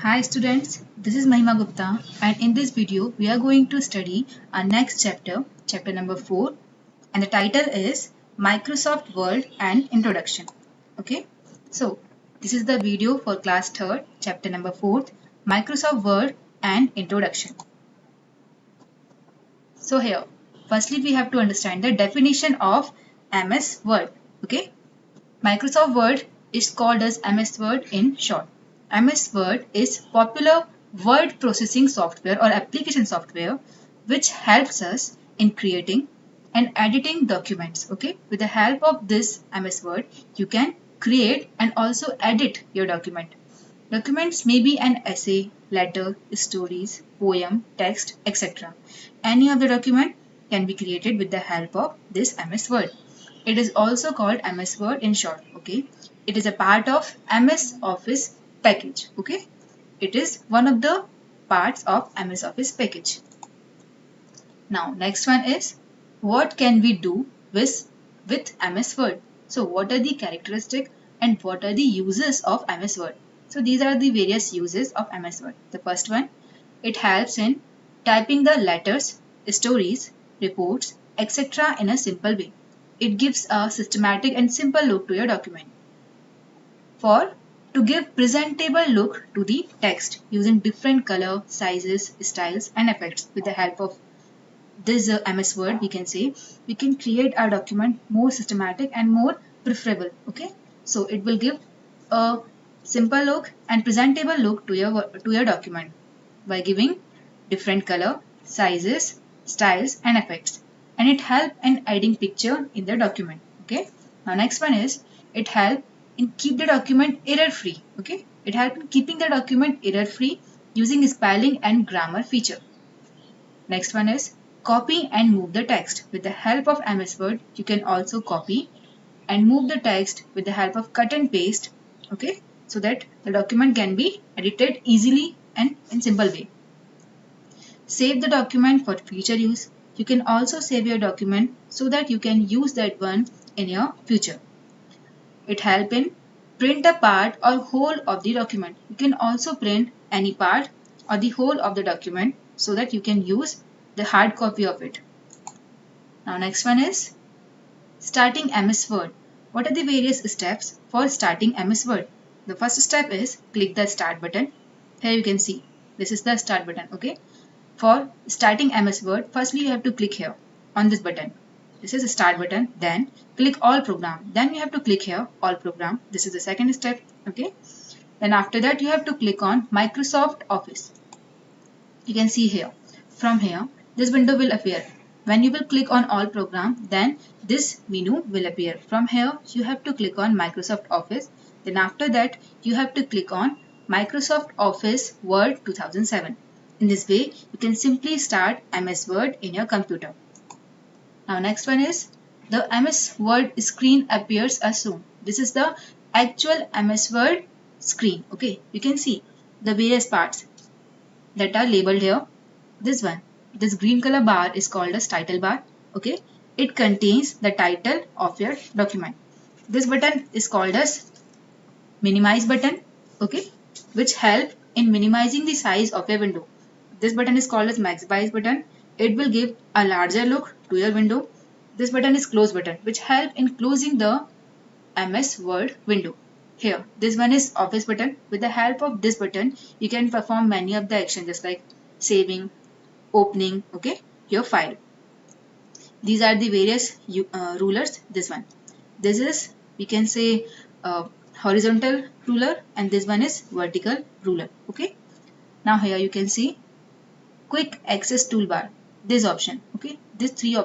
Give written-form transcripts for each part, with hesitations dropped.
Hi students, this is Mahima Gupta and in this video we are going to study our next chapter, chapter number 4, and the title is Microsoft Word and Introduction. Okay, so this is the video for class 3rd, chapter number 4, Microsoft Word and Introduction. So here, firstly we have to understand the definition of MS Word. Okay, Microsoft Word is called as MS Word in short. MS Word is popular word processing software or application software which helps us in creating and editing documents. Okay, with the help of this MS Word, you can create and also edit your document. Documents may be an essay, letter, stories, poem, text, etc. Any of the document can be created with the help of this MS Word. It is also called MS Word in short. Okay, it is a part of MS Office package. Okay, it is one of the parts of MS Office package. Now, next one is what can we do with MS Word? So, what are the characteristics and what are the uses of MS Word? So, these are the various uses of MS Word. The first one, it helps in typing the letters, stories, reports, etc. in a simple way. It gives a systematic and simple look to your document. For to give presentable look to the text using different color, sizes, styles and effects with the help of this MS Word, we can say we can create our document more systematic and more preferable. Okay, so it will give a simple look and presentable look to your document by giving different color, sizes, styles and effects, and it help in adding picture in the document. Okay, now next one is it help in keep the document error free. Okay, it help in keeping the document error free using spelling and grammar feature. Next one is copy and move the text. With the help of MS Word, you can also copy and move the text with the help of cut and paste. Okay, so that the document can be edited easily and in simple way. Save the document for future use. You can also save your document so that you can use that one in your future. It helps in print a part or whole of the document. You can also print any part or the whole of the document so that you can use the hard copy of it. Now next one is starting MS Word. What are the various steps for starting MS Word? The first step is click the start button. Here you can see this is the start button. Okay. For starting MS Word, firstly you have to click here on this button. This is the start button. Then click all program. Then you have to click here all program. This is the second step. Okay. Then after that you have to click on Microsoft Office. You can see here. From here this window will appear. When you will click on all program, then this menu will appear. From here you have to click on Microsoft Office. Then after that you have to click on Microsoft Office Word 2007. In this way you can simply start MS Word in your computer. Now next one is the MS Word screen appears as soon. This is the actual MS Word screen. Okay, you can see the various parts that are labeled here. This one, this green color bar is called as title bar. Okay, it contains the title of your document. This button is called as minimize button. Okay, which help in minimizing the size of your window. This button is called as maximize button. It will give a larger look to your window. This button is close button, which help in closing the MS Word window. Here, this one is office button. With the help of this button, you can perform many of the actions just like saving, opening, okay, your file. These are the various rulers. This one, this is we can say horizontal ruler, and this one is vertical ruler. Okay. Now here you can see quick access toolbar. This option, okay, these three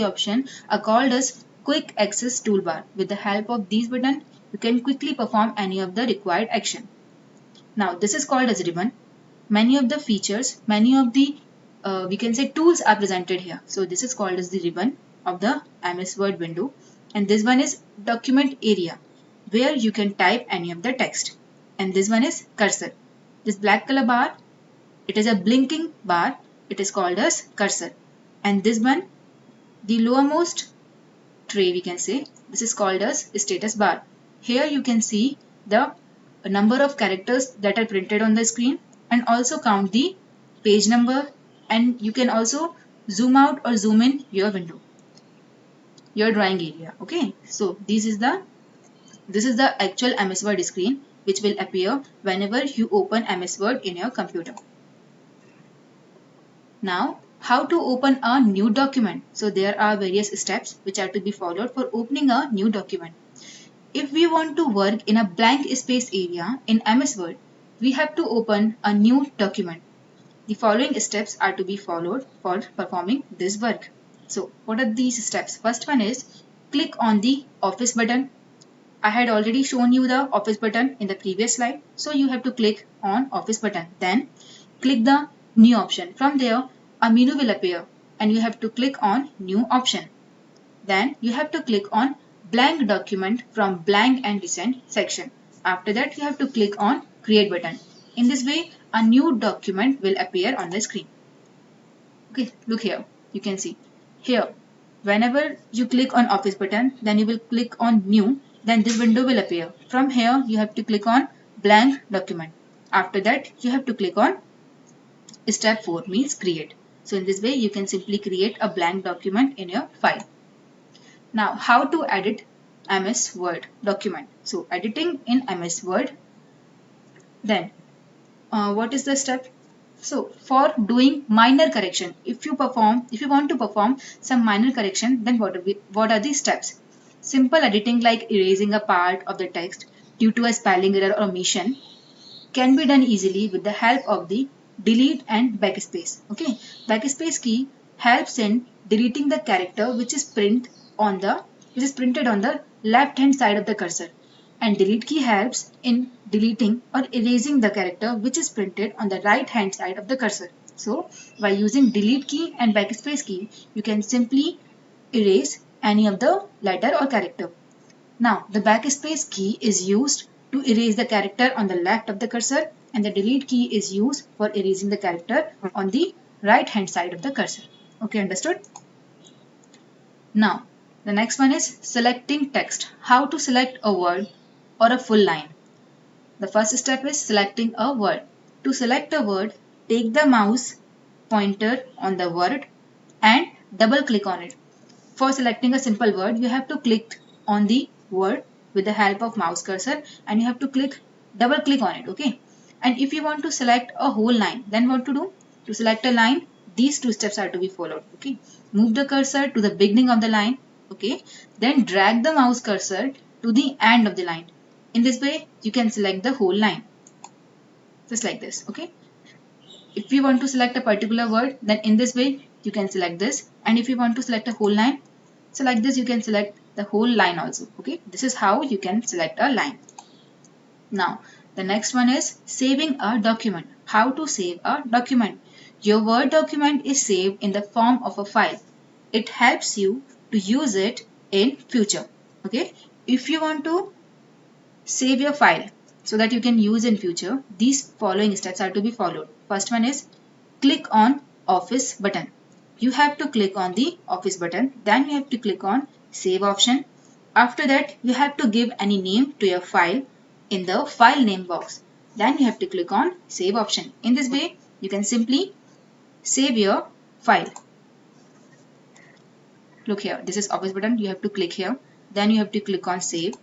options are called as quick access toolbar. With the help of these buttons, you can quickly perform any of the required action. Now this is called as ribbon. Many of the features, many of the we can say tools are presented here. So this is called as the ribbon of the MS Word window, and this one is document area where you can type any of the text, and this one is cursor. This black color bar, it is a blinking bar. It is called as cursor, and this one, the lowermost tray we can say, this is called as status bar. Here you can see the a number of characters that are printed on the screen, and also count the page number, and you can also zoom out or zoom in your window, your drawing area. Okay, so this is the actual MS Word screen which will appear whenever you open MS Word in your computer. Now, how to open a new document? So there are various steps which are to be followed for opening a new document. If we want to work in a blank space area in MS Word, we have to open a new document. The following steps are to be followed for performing this work. So what are these steps? First one is click on the Office button. I had already shown you the Office button in the previous slide. So you have to click on Office button. Then click the new option. From there, a menu will appear and you have to click on new option. Then you have to click on blank document from blank and recent section. After that, you have to click on create button. In this way, a new document will appear on the screen. Okay, look here. You can see here. Whenever you click on Office button, then you will click on new. Then this window will appear. From here, you have to click on blank document. After that, you have to click on step 4 means create. So in this way, you can simply create a blank document in your file. Now, how to edit MS Word document? So editing in MS Word. Then, what is the step? So for doing minor correction, if you want to perform some minor correction, then what are the steps? Simple editing like erasing a part of the text due to a spelling error or omission can be done easily with the help of the delete and backspace. Okay, backspace key helps in deleting the character which is printed on the left hand side of the cursor, and delete key helps in deleting or erasing the character which is printed on the right hand side of the cursor. So by using delete key and backspace key, you can simply erase any of the letter or character. Now the backspace key is used to erase the character on the left of the cursor, and the delete key is used for erasing the character on the right hand side of the cursor. Okay, understood? Now the next one is selecting text. How to select a word or a full line. The first step is selecting a word. To select a word, take the mouse pointer on the word and double click on it. For selecting a simple word, you have to click on the word with the help of mouse cursor, and you have to double click on it. Okay. And if you want to select a whole line, then what to do? To select a line, these two steps are to be followed. Okay. Move the cursor to the beginning of the line. Okay. Then drag the mouse cursor to the end of the line. In this way, you can select the whole line. Just like this. Okay. If you want to select a particular word, then in this way, you can select this. And if you want to select a whole line, so like this, you can select the whole line also. Okay. This is how you can select a line. Now, the next one is saving a document. How to save a document? Your Word document is saved in the form of a file. It helps you to use it in future. Okay. If you want to save your file so that you can use in future, these following steps are to be followed. First one is click on Office button. You have to click on the Office button. Then you have to click on Save option. After that, you have to give any name to your file in the file name box. Then you have to click on Save option. In this way, you can simply save your file. Look here, this is Office button. You have to click here. Then you have to click on Save.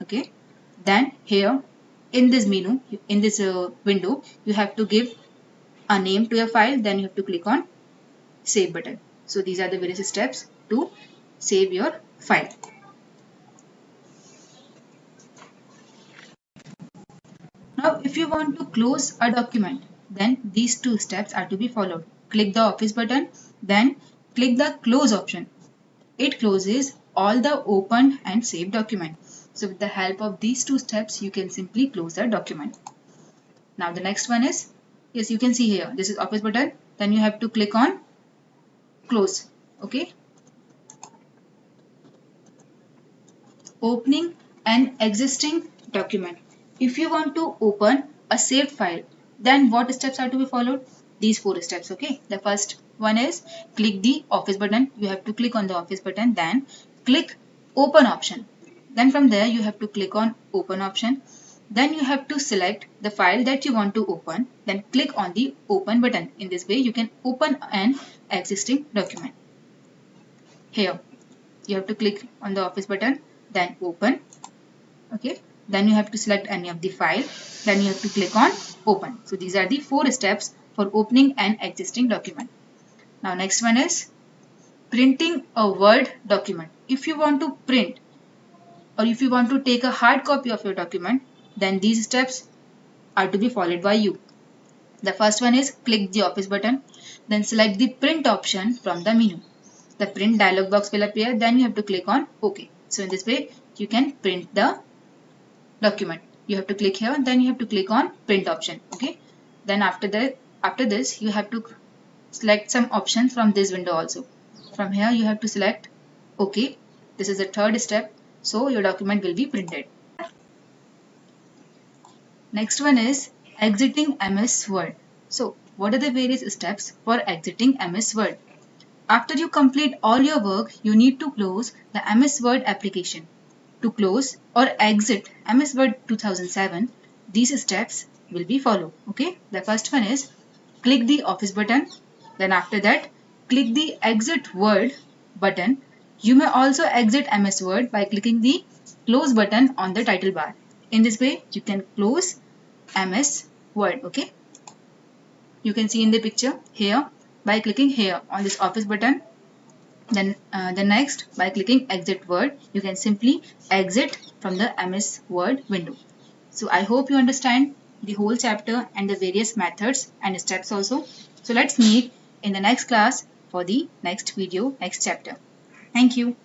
Okay. Then here in this menu, in this window, you have to give a name to your file. Then you have to click on Save button. So these are the various steps to save your file. Now, if you want to close a document, then these two steps are to be followed. Click the Office button, then click the Close option. It closes all the opened and saved document. So with the help of these two steps, you can simply close the document. Now the next one is, yes, you can see here, this is Office button. Then you have to click on Close. Okay. Opening an existing document. If you want to open a saved file, then what steps are to be followed? These 4 steps. Okay. The first one is click the Office button. You have to click on the Office button, then click Open option. Then from there you have to click on Open option. Then you have to select the file that you want to open, then click on the open button. In this way you can open an existing document. Here you have to click on the office button, then open. Okay, then you have to select any of the file, then you have to click on open. So these are the 4 steps for opening an existing document. Now next one is printing a Word document. If you want to print or if you want to take a hard copy of your document, then these steps are to be followed by you. The first one is click the office button, then select the print option from the menu. The print dialog box will appear, then you have to click on OK. So in this way you can print the document. You have to click here, then you have to click on print option. Okay, then after this you have to select some options from this window also. From here you have to select OK. This is the 3rd step, so your document will be printed. Next one is exiting MS Word. So what are the various steps for exiting MS Word? After you complete all your work, you need to close the MS Word application. To close or exit MS Word 2007, these steps will be followed. Okay, the first one is click the office button. Then after that, click the exit Word button. You may also exit MS Word by clicking the close button on the title bar. In this way, you can close MS Word. Okay, you can see in the picture here by clicking here on this office button. Then the next, by clicking exit Word, you can simply exit from the MS Word window. So I hope you understand the whole chapter and the various methods and steps also. So let's meet in the next class for the next video, next chapter. Thank you.